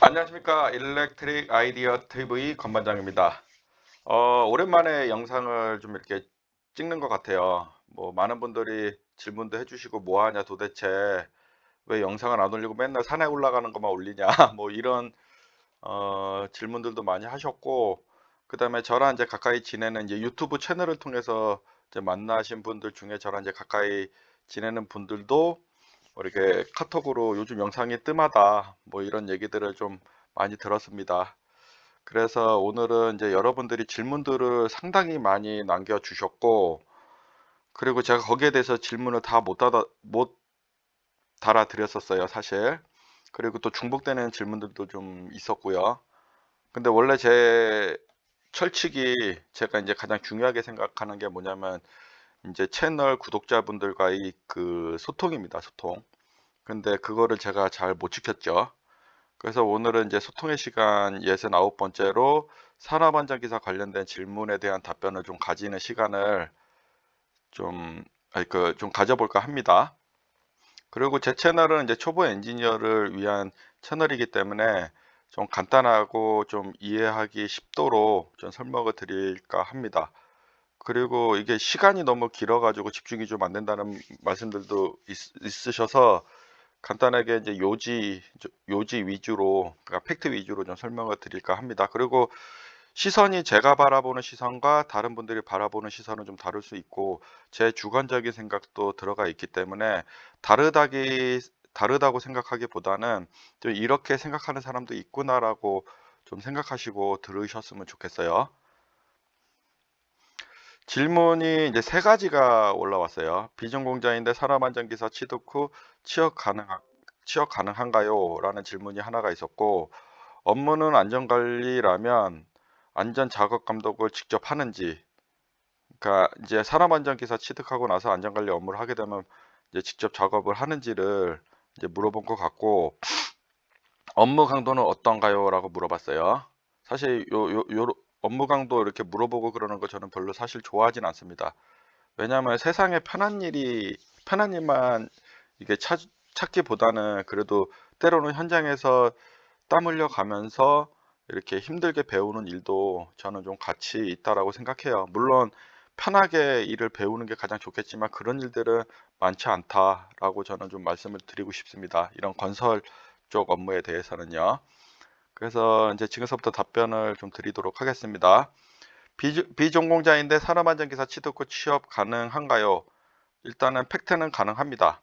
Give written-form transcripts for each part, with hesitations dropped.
안녕하십니까. 일렉트릭 아이디어 TV 건반장입니다. 오랜만에 영상을 좀 이렇게 찍는 것 같아요. 뭐 많은 분들이 질문도 해주시고 뭐 하냐 도대체 왜 영상을 안 올리고 맨날 산에 올라가는 것만 올리냐 뭐 이런 질문들도 많이 하셨고, 그 다음에 저랑 이제 가까이 지내는 이제 유튜브 채널을 통해서 이제 만나신 분들 중에 저랑 이제 가까이 지내는 분들도 뭐 이렇게 카톡으로 요즘 영상이 뜸하다 뭐 이런 얘기들을 좀 많이 들었습니다. 그래서 오늘은 이제 여러분들이 질문들을 상당히 많이 남겨주셨고, 그리고 제가 거기에 대해서 질문을 다 못 달아드렸었어요, 사실. 그리고 또 중복되는 질문들도 좀 있었고요. 근데 원래 제 철칙이 제가 이제 가장 중요하게 생각하는 게 뭐냐면 이제 채널 구독자분들과의 그 소통입니다, 소통. 근데 그거를 제가 잘 못 지켰죠. 그래서 오늘은 이제 소통의 시간 69번째로 산업안전기사 관련된 질문에 대한 답변을 좀 가지는 시간을 좀, 좀 가져볼까 합니다. 그리고 제 채널은 이제 초보 엔지니어를 위한 채널이기 때문에 좀 간단하고 좀 이해하기 쉽도록 좀 설명을 드릴까 합니다. 그리고 이게 시간이 너무 길어가지고 집중이 좀 안 된다는 말씀들도 있으셔서 간단하게 이제 요지 위주로, 그러니까 팩트 위주로 좀 설명을 드릴까 합니다. 그리고 시선이 제가 바라보는 시선과 다른 분들이 바라보는 시선은 좀 다를 수 있고 제 주관적인 생각도 들어가 있기 때문에 다르다기 다르다고 생각하기보다는 좀 이렇게 생각하는 사람도 있구나라고 좀 생각하시고 들으셨으면 좋겠어요. 질문이 이제 세 가지가 올라왔어요. 비전공자인데 산업안전기사 취득 후 취업 가능 취업 가능한가요? 라는 질문이 하나가 있었고, 업무는 안전관리라면 안전 작업 감독을 직접 하는지, 그러니까 이제 산업안전기사 취득하고 나서 안전관리 업무를 하게 되면 이제 직접 작업을 하는지를 이제 물어본 것 같고, 업무 강도는 어떤가요? 라고 물어봤어요. 사실 요 업무 강도 이렇게 물어보고 그러는 거 저는 별로 사실 좋아하진 않습니다. 왜냐하면 세상에 편한 일만 이게 찾기보다는 그래도 때로는 현장에서 땀 흘려 가면서 이렇게 힘들게 배우는 일도 저는 좀 가치 있다라고 생각해요. 물론 편하게 일을 배우는 게 가장 좋겠지만 그런 일들은 많지 않다라고 저는 좀 말씀을 드리고 싶습니다. 이런 건설 쪽 업무에 대해서는요. 그래서 이제 지금서부터 답변을 좀 드리도록 하겠습니다. 비전공자인데 산업안전기사 취득 후 취업 가능한가요? 일단은 팩트는 가능합니다.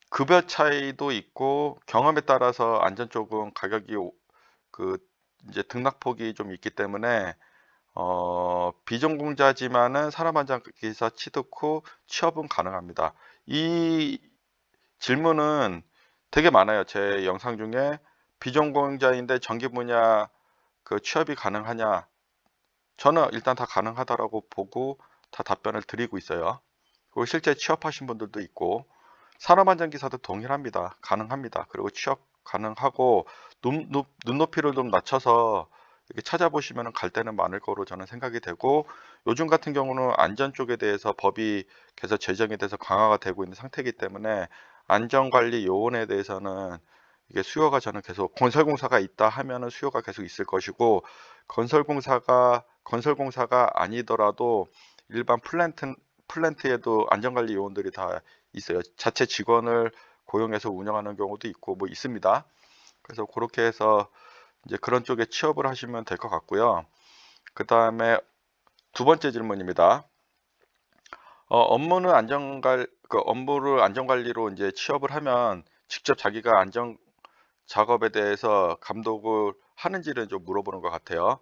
급여 차이도 있고 경험에 따라서 안전 쪽은 가격이 그 이제 등락폭이 좀 있기 때문에 비전공자지만은 산업안전기사 취득 후 취업은 가능합니다. 이 질문은 되게 많아요. 제 영상 중에 비전공자인데 전기 분야 그 취업이 가능하냐? 저는 일단 다 가능하다라고 보고 다 답변을 드리고 있어요. 그리고 실제 취업하신 분들도 있고 산업안전기사도 동일합니다. 가능합니다. 그리고 취업 가능하고 눈높이를 좀 낮춰서 이렇게 찾아보시면 갈 데는 많을 거로 저는 생각이 되고, 요즘 같은 경우는 안전 쪽에 대해서 법이 계속 제정이 돼서 강화가 되고 있는 상태이기 때문에 안전관리 요원에 대해서는 이게 수요가 저는 계속, 건설공사가 있다 하면은 수요가 계속 있을 것이고, 건설공사가 아니더라도 일반 플랜트에도 안전관리 요원들이 다 있어요. 자체 직원을 고용해서 운영하는 경우도 있고 뭐 있습니다. 그래서 그렇게 해서 이제 그런 쪽에 취업을 하시면 될 것 같고요. 그 다음에 두 번째 질문입니다. 업무를 안전관리로 이제 취업을 하면 직접 자기가 안전 작업에 대해서 감독을 하는지를 좀 물어보는 것 같아요.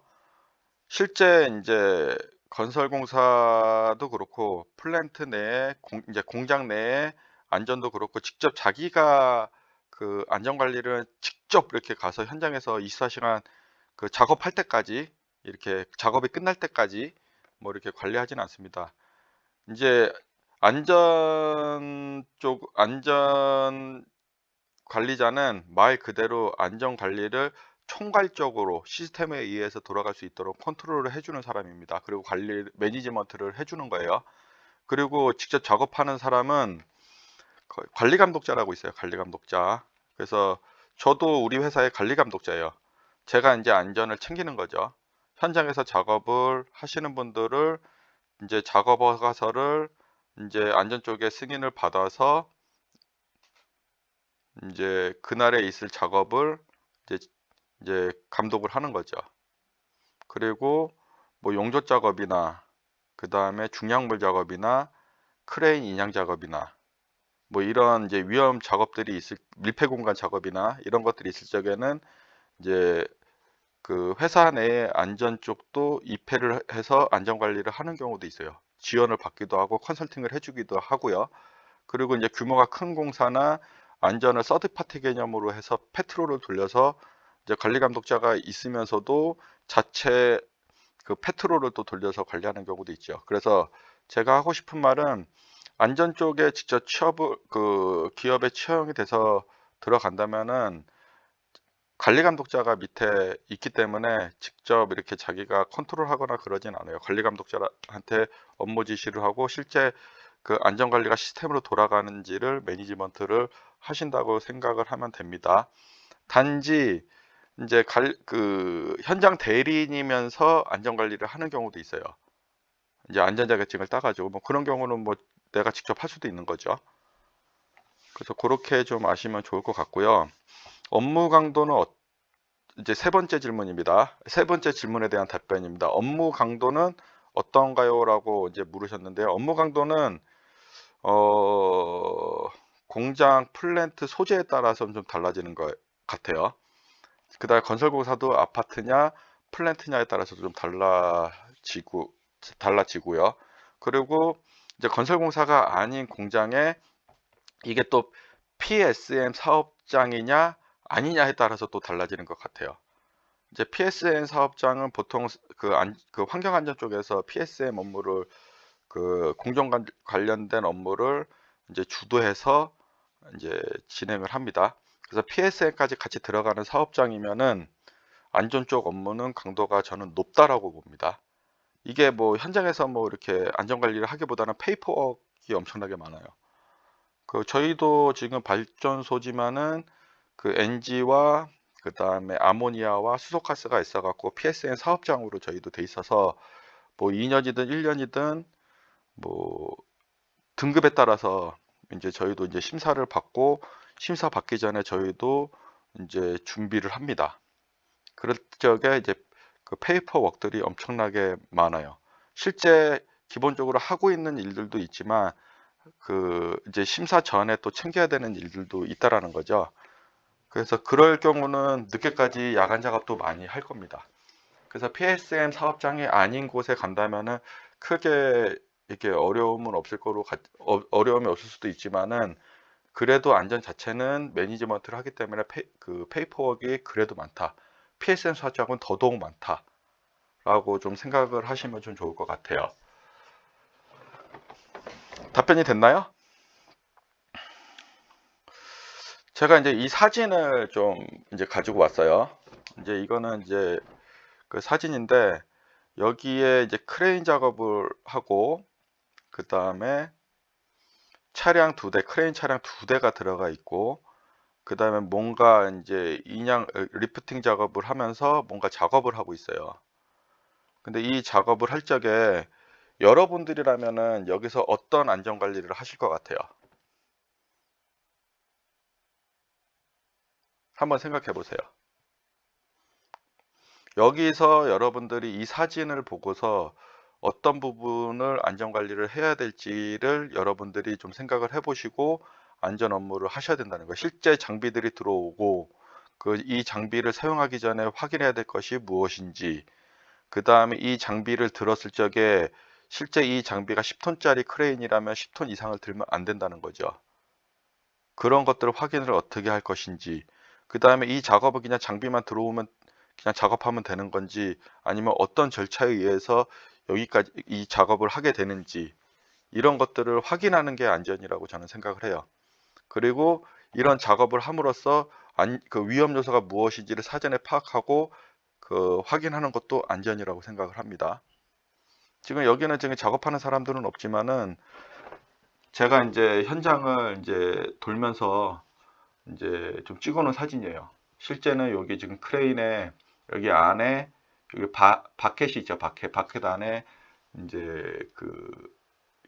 실제 이제 건설공사도 그렇고 플랜트 내에 이제 공장 내에 안전도 그렇고 직접 자기가 그 안전 관리를 직접 이렇게 가서 현장에서 24시간 그 작업할 때까지, 이렇게 작업이 끝날 때까지 뭐 이렇게 관리하지는 않습니다. 이제 안전 관리자는 말 그대로 안전 관리를 총괄적으로 시스템에 의해서 돌아갈 수 있도록 컨트롤을 해주는 사람입니다. 그리고 매니지먼트를 해주는 거예요. 그리고 직접 작업하는 사람은 관리 감독자라고 있어요. 관리 감독자. 그래서 저도 우리 회사의 관리 감독자예요. 제가 이제 안전을 챙기는 거죠. 현장에서 작업을 하시는 분들을 이제 작업 허가서를 이제 안전 쪽에 승인을 받아서 이제 그날에 있을 작업을 이제, 이제 감독을 하는 거죠. 그리고 뭐 용접 작업이나 그 다음에 중량물 작업이나 크레인 인양 작업이나 뭐 이런 이제 위험 작업들이 있을 밀폐 공간 작업이나 이런 것들이 있을 적에는 이제 그 회사 내의 안전 쪽도 입회를 해서 안전 관리를 하는 경우도 있어요. 지원을 받기도 하고 컨설팅을 해주기도 하고요. 그리고 이제 규모가 큰 공사나 안전을 서드 파티 개념으로 해서 페트롤을 돌려서 이제 관리 감독자가 있으면서도 자체 그 페트롤을 또 돌려서 관리하는 경우도 있죠. 그래서 제가 하고 싶은 말은 안전 쪽에 직접 취업을 그 기업에 채용이 돼서 들어간다면은 관리 감독자가 밑에 있기 때문에 직접 이렇게 자기가 컨트롤하거나 그러진 않아요. 관리 감독자한테 업무 지시를 하고 실제 그 안전 관리가 시스템으로 돌아가는지를 매니지먼트를 하신다고 생각을 하면 됩니다. 단지 이제 그 현장 대리인이면서 안전 관리를 하는 경우도 있어요. 이제 안전 자격증을 따가지고 뭐 그런 경우는 뭐 내가 직접 할 수도 있는 거죠. 그래서 그렇게 좀 아시면 좋을 것 같고요. 업무 강도는 이제 세 번째 질문입니다. 세 번째 질문에 대한 답변입니다. 업무 강도는 어떤가요? 라고 이제 물으셨는데요. 업무 강도는 공장 플랜트 소재에 따라서 좀 달라지는 것 같아요. 그다음에 건설공사도 아파트냐 플랜트냐에 따라서 좀 달라지고요. 그리고 이제 건설공사가 아닌 공장에 이게 또 PSM 사업장이냐 아니냐에 따라서 또 달라지는 것 같아요. 이제 PSM 사업장은 보통 그 환경안전 쪽에서 PSM 업무를 그 공정 관련된 업무를 이제 주도해서 이제 진행을 합니다. 그래서 PSM까지 같이 들어가는 사업장이면은 안전 쪽 업무는 강도가 저는 높다라고 봅니다. 이게 뭐 현장에서 뭐 이렇게 안전 관리를 하기보다는 페이퍼워크가 엄청나게 많아요. 그 저희도 지금 발전소지만은 그 NG와 그 다음에 아모니아와 수소가스가 있어갖고 PSN 사업장으로 저희도 돼 있어서 뭐 2년이든 1년이든 뭐 등급에 따라서 이제 저희도 이제 심사를 받고 심사 받기 전에 저희도 이제 준비를 합니다. 그럴 적에 이제 그 페이퍼 웍들이 엄청나게 많아요. 실제 기본적으로 하고 있는 일들도 있지만 그 이제 심사 전에 또 챙겨야 되는 일들도 있다라는 거죠. 그래서 그럴 경우는 늦게까지 야간 작업도 많이 할 겁니다. 그래서 PSM 사업장이 아닌 곳에 간다면은 크게 이렇게 어려움은 없을 거로 어려움이 없을 수도 있지만은 그래도 안전 자체는 매니지먼트를 하기 때문에 그 페이퍼워크가 그래도 많다. PSM 사업장은 더더욱 많다라고 좀 생각을 하시면 좀 좋을 것 같아요. 답변이 됐나요? 제가 이제 이 사진을 좀 이제 가지고 왔어요. 이제 이거는 이제 그 사진인데 여기에 이제 크레인 작업을 하고 그 다음에 차량 두 대, 크레인 차량 두 대가 들어가 있고 그 다음에 뭔가 이제 리프팅 작업을 하면서 뭔가 작업을 하고 있어요. 근데 이 작업을 할 적에 여러분들이라면은 여기서 어떤 안전 관리를 하실 것 같아요? 한번 생각해 보세요. 여기서 여러분들이 이 사진을 보고서 어떤 부분을 안전 관리를 해야 될지를 여러분들이 좀 생각을 해 보시고 안전 업무를 하셔야 된다는 거예요. 실제 장비들이 들어오고 이 장비를 사용하기 전에 확인해야 될 것이 무엇인지, 그 다음에 이 장비를 들었을 적에 실제 이 장비가 10톤짜리 크레인이라면 10톤 이상을 들면 안 된다는 거죠. 그런 것들을 확인을 어떻게 할 것인지, 그 다음에 이 작업을 그냥 장비만 들어오면 그냥 작업하면 되는 건지, 아니면 어떤 절차에 의해서 여기까지 이 작업을 하게 되는지, 이런 것들을 확인하는 게 안전이라고 저는 생각을 해요. 그리고 이런 작업을 함으로써 그 위험 요소가 무엇인지를 사전에 파악하고 그 확인하는 것도 안전이라고 생각을 합니다. 지금 여기는 지금 작업하는 사람들은 없지만은 제가 이제 현장을 이제 돌면서 이제 좀 찍어 놓은 사진이에요. 실제는 여기 지금 크레인에 여기 안에 여기 바켓이 있죠. 바켓 안에 이제 그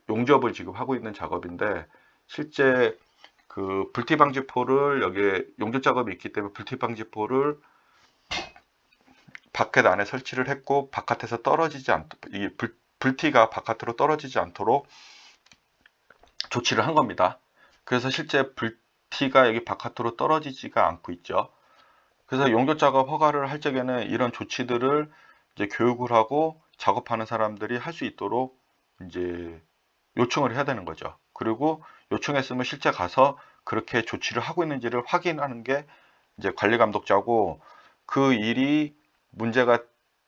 용접을 지금 하고 있는 작업인데, 실제 그 불티 방지포를 여기에 용접 작업이 있기 때문에 불티 방지포를 바켓 안에 설치를 했고, 바깥에서 떨어지지 않도록, 이 불티가 바깥으로 떨어지지 않도록 조치를 한 겁니다. 그래서 실제 불티가 여기 바깥으로 떨어지지가 않고 있죠. 그래서 용접 작업 허가를 할 적에는 이런 조치들을 이제 교육을 하고 작업하는 사람들이 할 수 있도록 이제 요청을 해야 되는 거죠. 그리고 요청했으면 실제 가서 그렇게 조치를 하고 있는지를 확인하는 게 이제 관리 감독자고, 그 일이 문제가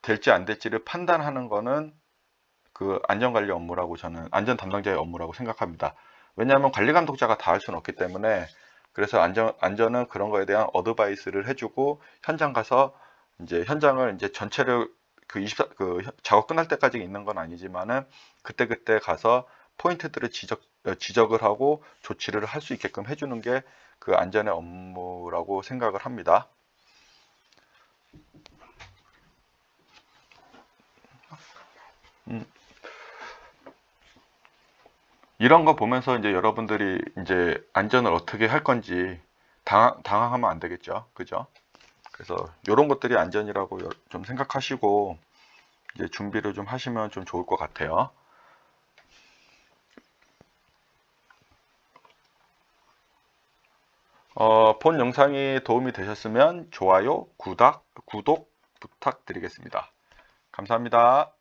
될지 안 될지를 판단하는 거는 그 안전관리 업무라고, 저는 안전 담당자의 업무라고 생각합니다. 왜냐하면 관리 감독자가 다 할 수는 없기 때문에. 그래서 안전은 그런 거에 대한 어드바이스를 해주고, 현장 가서 이제 현장을 이제 전체를 그 작업 끝날 때까지 있는 건 아니지만은 그때그때 가서 포인트들을 지적을 하고 조치를 할 수 있게끔 해주는 게 그 안전의 업무라고 생각을 합니다. 이런 거 보면서 이제 여러분들이 이제 안전을 어떻게 할 건지 당황하면 안 되겠죠. 그죠? 그래서 이런 것들이 안전이라고 좀 생각하시고 이제 준비를 좀 하시면 좀 좋을 것 같아요. 본 영상이 도움이 되셨으면 좋아요, 구독 부탁드리겠습니다. 감사합니다.